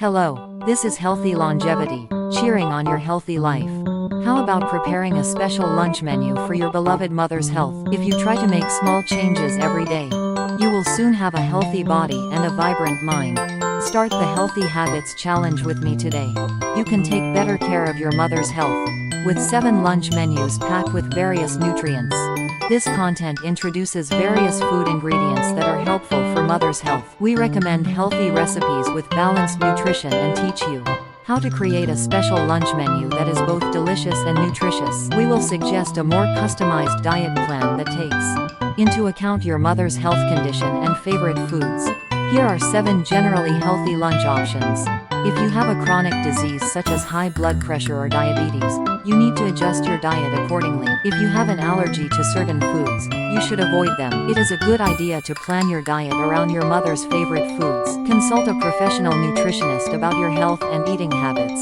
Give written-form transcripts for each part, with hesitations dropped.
Hello, this is Healthy Longevity, cheering on your healthy life. How about preparing a special lunch menu for your beloved mother's health? If you try to make small changes every day, you will soon have a healthy body and a vibrant mind. Start the Healthy Habits Challenge with me today. You can take better care of your mother's health with 7 lunch menus packed with various nutrients. This content introduces various food ingredients that are helpful for mother's health. We recommend healthy recipes with balanced nutrition and teach you how to create a special lunch menu that is both delicious and nutritious. We will suggest a more customized diet plan that takes into account your mother's health condition and favorite foods. Here are 7 generally healthy lunch options. If you have a chronic disease such as high blood pressure or diabetes, you need to adjust your diet accordingly. If you have an allergy to certain foods, you should avoid them. It is a good idea to plan your diet around your mother's favorite foods. Consult a professional nutritionist about your health and eating habits.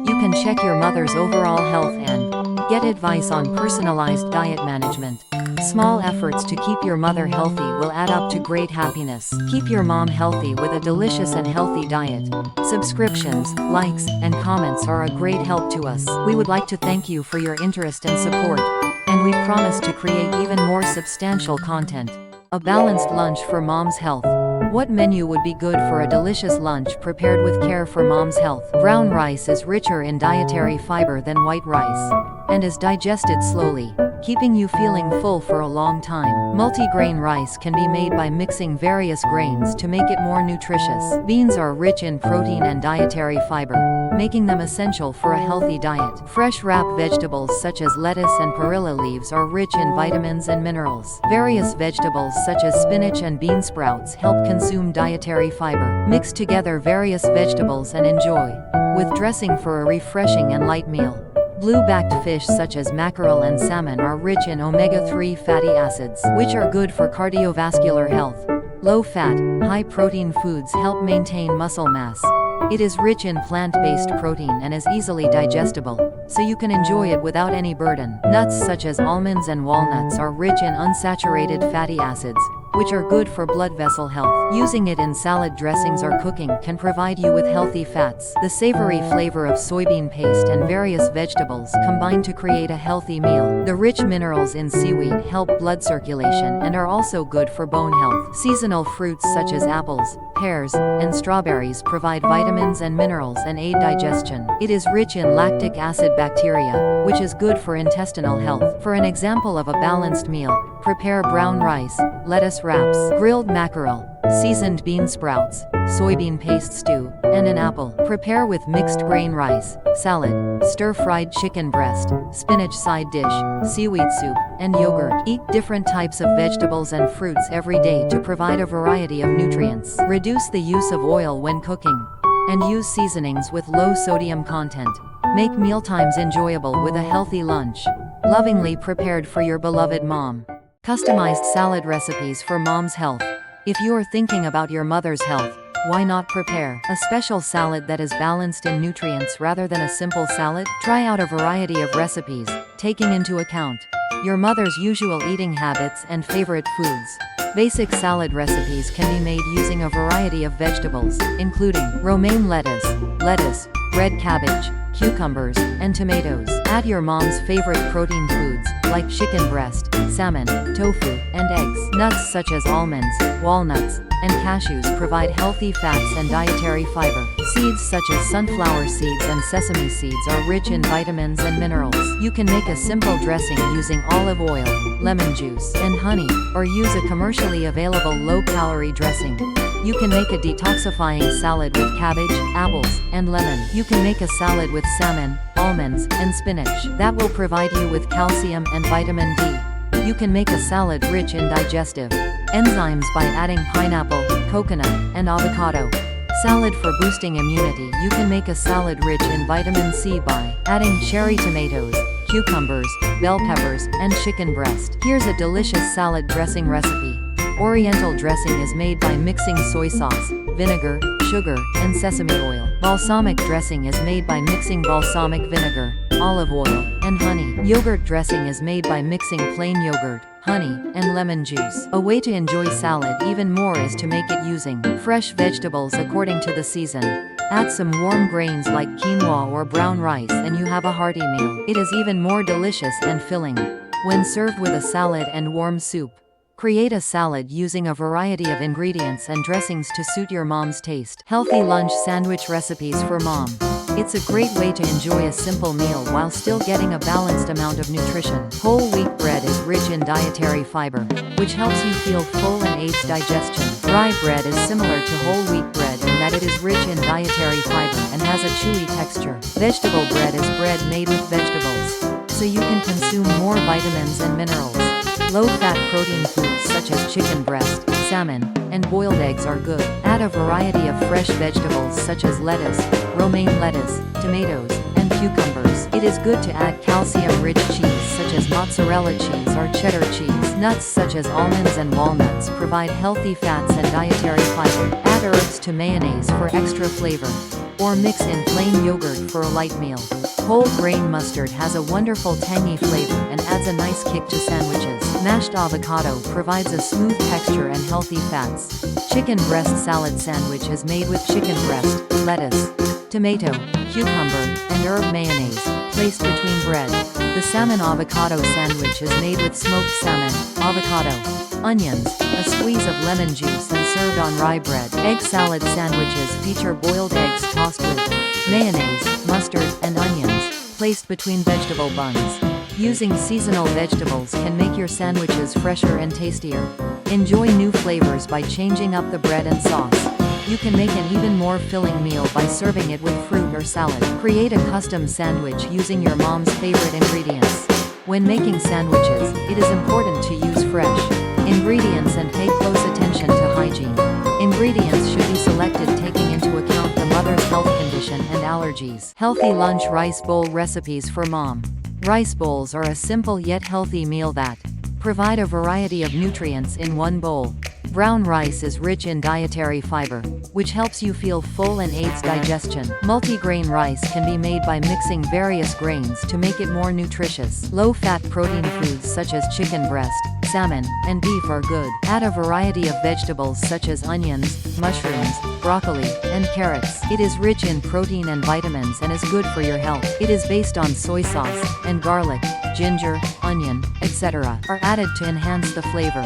You can check your mother's overall health and get advice on personalized diet management. Small efforts to keep your mother healthy will add up to great happiness. Keep your mom healthy with a delicious and healthy diet. Subscriptions, likes, and comments are a great help to us. We would like to thank you for your interest and support, and we promise to create even more substantial content. A balanced lunch for mom's health. What menu would be good for a delicious lunch prepared with care for mom's health? Brown rice is richer in dietary fiber than white rice and is digested slowly, keeping you feeling full for a long time. Multi-grain rice can be made by mixing various grains to make it more nutritious. Beans are rich in protein and dietary fiber, making them essential for a healthy diet. Fresh wrap vegetables such as lettuce and perilla leaves are rich in vitamins and minerals. Various vegetables such as spinach and bean sprouts help consume dietary fiber. Mix together various vegetables and enjoy with dressing for a refreshing and light meal. Blue-backed fish such as mackerel and salmon are rich in omega-3 fatty acids, which are good for cardiovascular health. Low-fat, high-protein foods help maintain muscle mass. It is rich in plant-based protein and is easily digestible, so you can enjoy it without any burden. Nuts such as almonds and walnuts are rich in unsaturated fatty acids, which are good for blood vessel health. Using it in salad dressings or cooking can provide you with healthy fats. The savory flavor of soybean paste and various vegetables combine to create a healthy meal. The rich minerals in seaweed help blood circulation and are also good for bone health. Seasonal fruits such as apples, pears, and strawberries provide vitamins and minerals and aid digestion. It is rich in lactic acid bacteria, which is good for intestinal health. For an example of a balanced meal, prepare brown rice, lettuce wraps, grilled mackerel, seasoned bean sprouts, soybean paste stew, and an apple. Prepare with mixed grain rice, salad, stir-fried chicken breast, spinach side dish, seaweed soup, and yogurt. Eat different types of vegetables and fruits every day to provide a variety of nutrients. Reduce the use of oil when cooking, and use seasonings with low sodium content. Make mealtimes enjoyable with a healthy lunch, lovingly prepared for your beloved mom. Customized salad recipes for mom's health. If you are thinking about your mother's health, why not prepare a special salad that is balanced in nutrients rather than a simple salad? Try out a variety of recipes, taking into account your mother's usual eating habits and favorite foods. Basic salad recipes can be made using a variety of vegetables, including romaine lettuce, red cabbage, cucumbers, and tomatoes. Add your mom's favorite protein foods, like chicken breast, salmon, tofu, and eggs. Nuts such as almonds, walnuts, and cashews provide healthy fats and dietary fiber. Seeds such as sunflower seeds and sesame seeds are rich in vitamins and minerals. You can make a simple dressing using olive oil, lemon juice, and honey, or use a commercially available low-calorie dressing. You can make a detoxifying salad with cabbage, apples, and lemon. You can make a salad with salmon, almonds, and spinach. That will provide you with calcium and vitamin D. You can make a salad rich in digestive enzymes by adding pineapple, coconut, and avocado. Salad for boosting immunity. You can make a salad rich in vitamin C by adding cherry tomatoes, cucumbers, bell peppers, and chicken breast. Here's a delicious salad dressing recipe. Oriental dressing is made by mixing soy sauce, vinegar, sugar, and sesame oil. Balsamic dressing is made by mixing balsamic vinegar, olive oil, and honey. Yogurt dressing is made by mixing plain yogurt, honey, and lemon juice. A way to enjoy salad even more is to make it using fresh vegetables according to the season. Add some warm grains like quinoa or brown rice and you have a hearty meal. It is even more delicious and filling when served with a salad and warm soup. Create a salad using a variety of ingredients and dressings to suit your mom's taste. Healthy lunch sandwich recipes for mom. It's a great way to enjoy a simple meal while still getting a balanced amount of nutrition. Whole wheat bread is rich in dietary fiber, which helps you feel full and aids digestion. Rye bread is similar to whole wheat bread in that it is rich in dietary fiber and has a chewy texture. Vegetable bread is bread made with vegetables, so you can consume more vitamins and minerals. Low-fat protein foods such as chicken breast, salmon, and boiled eggs are good. Add a variety of fresh vegetables such as lettuce, romaine lettuce, tomatoes, and cucumbers. It is good to add calcium-rich cheese such as mozzarella cheese or cheddar cheese. Nuts such as almonds and walnuts provide healthy fats and dietary fiber. Add herbs to mayonnaise for extra flavor, or mix in plain yogurt for a light meal. Whole grain mustard has a wonderful tangy flavor and adds a nice kick to sandwiches. Mashed avocado provides a smooth texture and healthy fats. Chicken breast salad sandwich is made with chicken breast, lettuce, tomato, cucumber, and herb mayonnaise, placed between bread. The salmon avocado sandwich is made with smoked salmon, avocado, onions, a squeeze of lemon juice and served on rye bread. Egg salad sandwiches feature boiled eggs tossed with mayonnaise, mustard, and onions, placed between vegetable buns. Using seasonal vegetables can make your sandwiches fresher and tastier. Enjoy new flavors by changing up the bread and sauce. You can make an even more filling meal by serving it with fruit or salad. Create a custom sandwich using your mom's favorite ingredients. When making sandwiches, it is important to use fresh ingredients and pay close attention to hygiene. Ingredients should be selected taking into account the mother's health condition and allergies. Healthy lunch rice bowl recipes for mom. Rice bowls are a simple yet healthy meal that provide a variety of nutrients in one bowl. Brown rice is rich in dietary fiber, which helps you feel full and aids digestion. Multigrain rice can be made by mixing various grains to make it more nutritious. Low-fat protein foods such as chicken breast, salmon, and beef are good. Add a variety of vegetables such as onions, mushrooms, broccoli, and carrots. It is rich in protein and vitamins and is good for your health. It is based on soy sauce, and garlic, ginger, onion, etc. are added to enhance the flavor.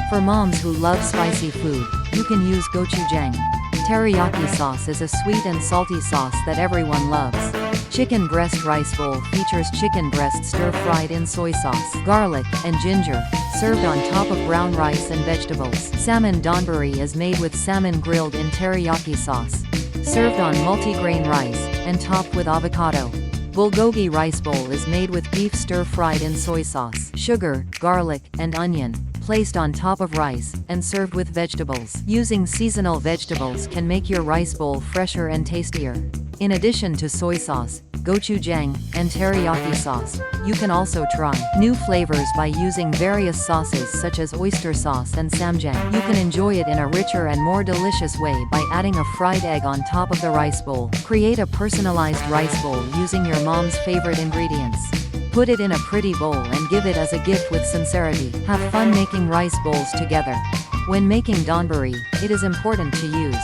For moms who love spicy food, you can use gochujang. Teriyaki sauce is a sweet and salty sauce that everyone loves. Chicken breast rice bowl features chicken breast stir-fried in soy sauce, garlic, and ginger, served on top of brown rice and vegetables. Salmon donburi is made with salmon grilled in teriyaki sauce, served on multigrain rice, and topped with avocado. Bulgogi rice bowl is made with beef stir-fried in soy sauce, sugar, garlic, and onion, placed on top of rice, and served with vegetables. Using seasonal vegetables can make your rice bowl fresher and tastier. In addition to soy sauce, gochujang, and teriyaki sauce, you can also try new flavors by using various sauces such as oyster sauce and samjang. You can enjoy it in a richer and more delicious way by adding a fried egg on top of the rice bowl. Create a personalized rice bowl using your mom's favorite ingredients. Put it in a pretty bowl and give it as a gift with sincerity. Have fun making rice bowls together. When making donburi, it is important to use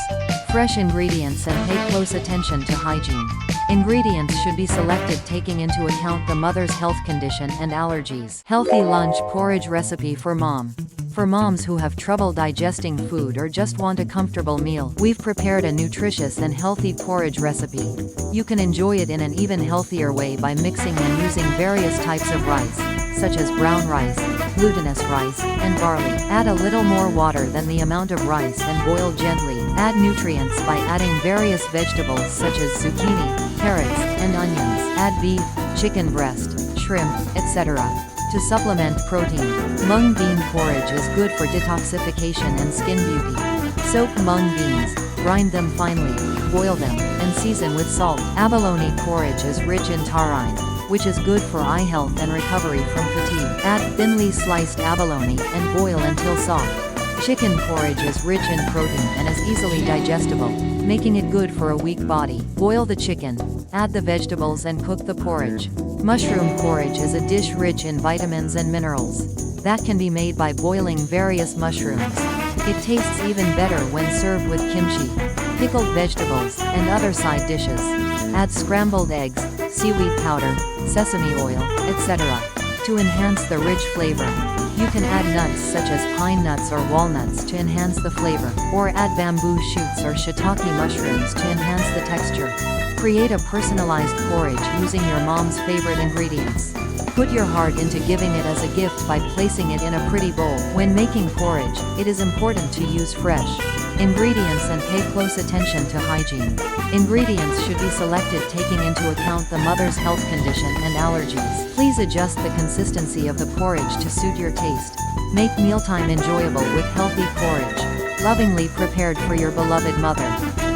fresh ingredients and pay close attention to hygiene. Ingredients should be selected taking into account the mother's health condition and allergies. Healthy lunch porridge recipe for mom. For moms who have trouble digesting food or just want a comfortable meal, we've prepared a nutritious and healthy porridge recipe. You can enjoy it in an even healthier way by mixing and using various types of rice, such as brown rice, glutinous rice, and barley. Add a little more water than the amount of rice and boil gently. Add nutrients by adding various vegetables such as zucchini, carrots, and onions. Add beef, chicken breast, shrimp, etc. to supplement protein. Mung bean porridge is good for detoxification and skin beauty. Soak mung beans, grind them finely, boil them, and season with salt. Abalone porridge is rich in taurine, which is good for eye health and recovery from fatigue. Add thinly sliced abalone and boil until soft. Chicken porridge is rich in protein and is easily digestible, making it good for a weak body. Boil the chicken, add the vegetables and cook the porridge. Mushroom porridge is a dish rich in vitamins and minerals that can be made by boiling various mushrooms. It tastes even better when served with kimchi. pickled vegetables, and other side dishes. Add scrambled eggs, seaweed powder, sesame oil, etc. to enhance the rich flavor. You can add nuts such as pine nuts or walnuts to enhance the flavor, or add bamboo shoots or shiitake mushrooms to enhance the texture. Create a personalized porridge using your mom's favorite ingredients. Put your heart into giving it as a gift by placing it in a pretty bowl. When making porridge, it is important to use fresh ingredients and pay close attention to hygiene. Ingredients should be selected taking into account the mother's health condition and allergies. Please adjust the consistency of the porridge to suit your taste. Make mealtime enjoyable with healthy porridge, lovingly prepared for your beloved mother.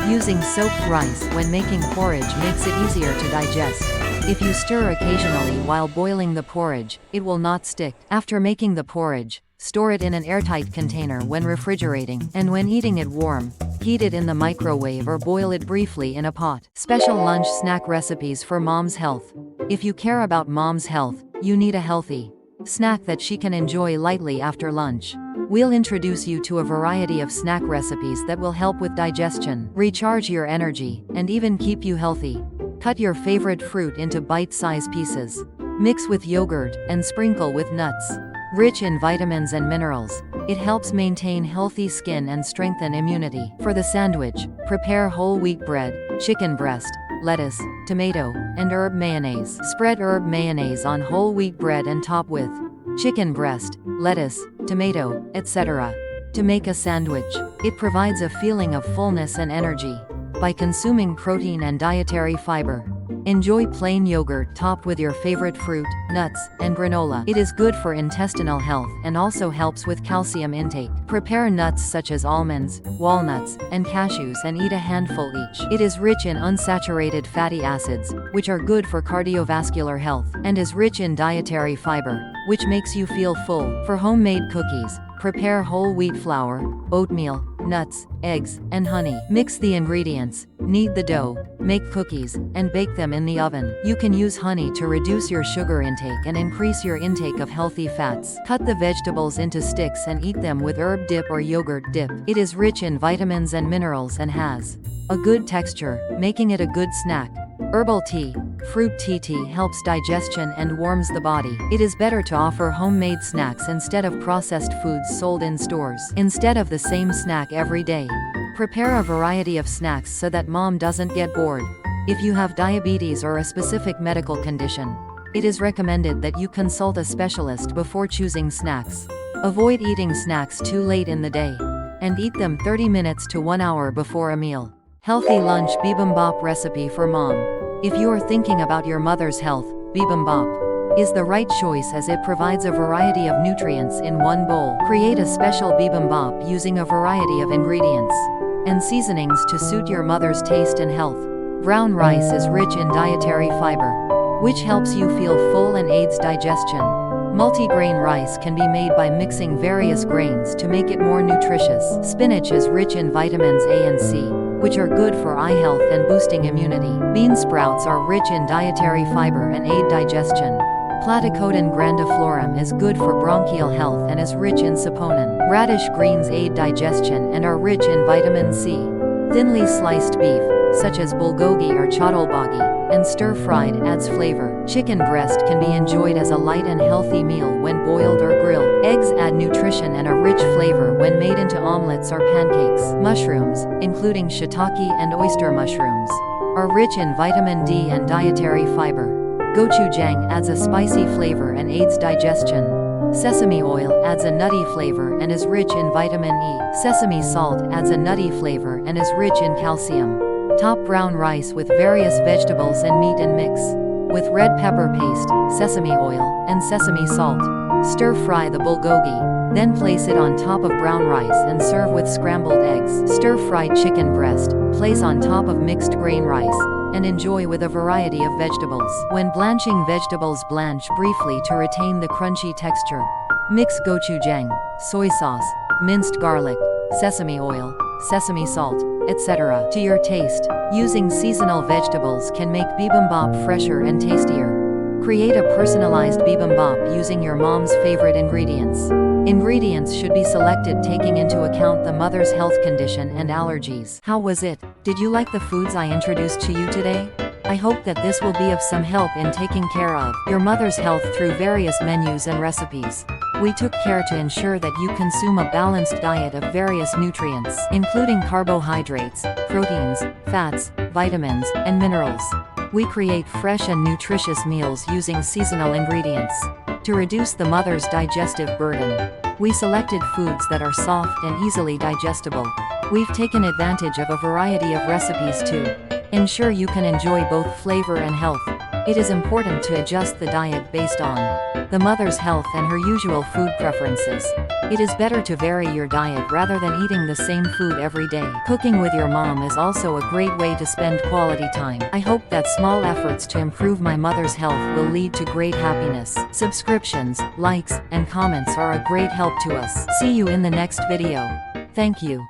Using soaked rice when making porridge makes it easier to digest. If you stir occasionally while boiling the porridge, it will not stick. After making the porridge, store it in an airtight container when refrigerating, and when eating it warm, heat it in the microwave or boil it briefly in a pot. Special lunch snack recipes for mom's health. If you care about mom's health, you need a healthy snack that she can enjoy lightly after lunch. We'll introduce you to a variety of snack recipes that will help with digestion, recharge your energy, and even keep you healthy. Cut your favorite fruit into bite-sized pieces. Mix with yogurt and sprinkle with nuts. Rich in vitamins and minerals, it helps maintain healthy skin and strengthen immunity. For the sandwich, prepare whole wheat bread, chicken breast, lettuce, tomato, and herb mayonnaise. Spread herb mayonnaise on whole wheat bread and top with chicken breast, lettuce, tomato, etc. to make a sandwich. It provides a feeling of fullness and energy by consuming protein and dietary fiber. Enjoy plain yogurt topped with your favorite fruit, nuts, and granola. It is good for intestinal health and also helps with calcium intake. Prepare nuts such as almonds, walnuts, and cashews and eat a handful each. It is rich in unsaturated fatty acids, which are good for cardiovascular health, and is rich in dietary fiber, which makes you feel full. For homemade cookies, prepare whole wheat flour, oatmeal, nuts, eggs, and honey. Mix the ingredients, knead the dough, make cookies, and bake them in the oven. You can use honey to reduce your sugar intake and increase your intake of healthy fats. Cut the vegetables into sticks and eat them with herb dip or yogurt dip. It is rich in vitamins and minerals and has a good texture, making it a good snack. Herbal tea, fruit tea helps digestion and warms the body. It is better to offer homemade snacks instead of processed foods sold in stores. Instead of the same snack every day, prepare a variety of snacks so that mom doesn't get bored. If you have diabetes or a specific medical condition, it is recommended that you consult a specialist before choosing snacks. Avoid eating snacks too late in the day, and eat them 30 minutes to 1 hour before a meal. Healthy lunch bibimbap recipe for mom. If you are thinking about your mother's health, bibimbap is the right choice as it provides a variety of nutrients in one bowl. Create a special bibimbap using a variety of ingredients and seasonings to suit your mother's taste and health. Brown rice is rich in dietary fiber, which helps you feel full and aids digestion. Multigrain rice can be made by mixing various grains to make it more nutritious. Spinach is rich in vitamins A and C, which are good for eye health and boosting immunity. Bean sprouts are rich in dietary fiber and aid digestion. Platycodon grandiflorum is good for bronchial health and is rich in saponin. Radish greens aid digestion and are rich in vitamin C. Thinly sliced beef, such as bulgogi or chottolbagi, and stir-fried adds flavor. Chicken breast can be enjoyed as a light and healthy meal when boiled or grilled. Eggs add nutrition and a rich flavor when made into omelets or pancakes. Mushrooms, including shiitake and oyster mushrooms, are rich in vitamin D and dietary fiber. Gochujang adds a spicy flavor and aids digestion. Sesame oil adds a nutty flavor and is rich in vitamin E. Sesame salt adds a nutty flavor and is rich in calcium. Top brown rice with various vegetables and meat and mix with red pepper paste, sesame oil, and sesame salt. Stir-fry the bulgogi, then place it on top of brown rice and serve with scrambled eggs. Stir-fried chicken breast, place on top of mixed grain rice, and enjoy with a variety of vegetables. When blanching vegetables, blanch briefly to retain the crunchy texture. Mix gochujang, soy sauce, minced garlic, sesame oil, sesame salt, etc. to your taste. Using seasonal vegetables can make bibimbap fresher and tastier. Create a personalized bibimbap using your mom's favorite ingredients. Ingredients should be selected taking into account the mother's health condition and allergies. How was it? Did you like the foods I introduced to you today? I hope that this will be of some help in taking care of your mother's health through various menus and recipes. We took care to ensure that you consume a balanced diet of various nutrients, including carbohydrates, proteins, fats, vitamins, and minerals. We create fresh and nutritious meals using seasonal ingredients. To reduce the mother's digestive burden, we selected foods that are soft and easily digestible. We've taken advantage of a variety of recipes to ensure you can enjoy both flavor and health. It is important to adjust the diet based on the mother's health and her usual food preferences. It is better to vary your diet rather than eating the same food every day. Cooking with your mom is also a great way to spend quality time. I hope that small efforts to improve my mother's health will lead to great happiness. Subscriptions, likes, and comments are a great help to us. See you in the next video. Thank you.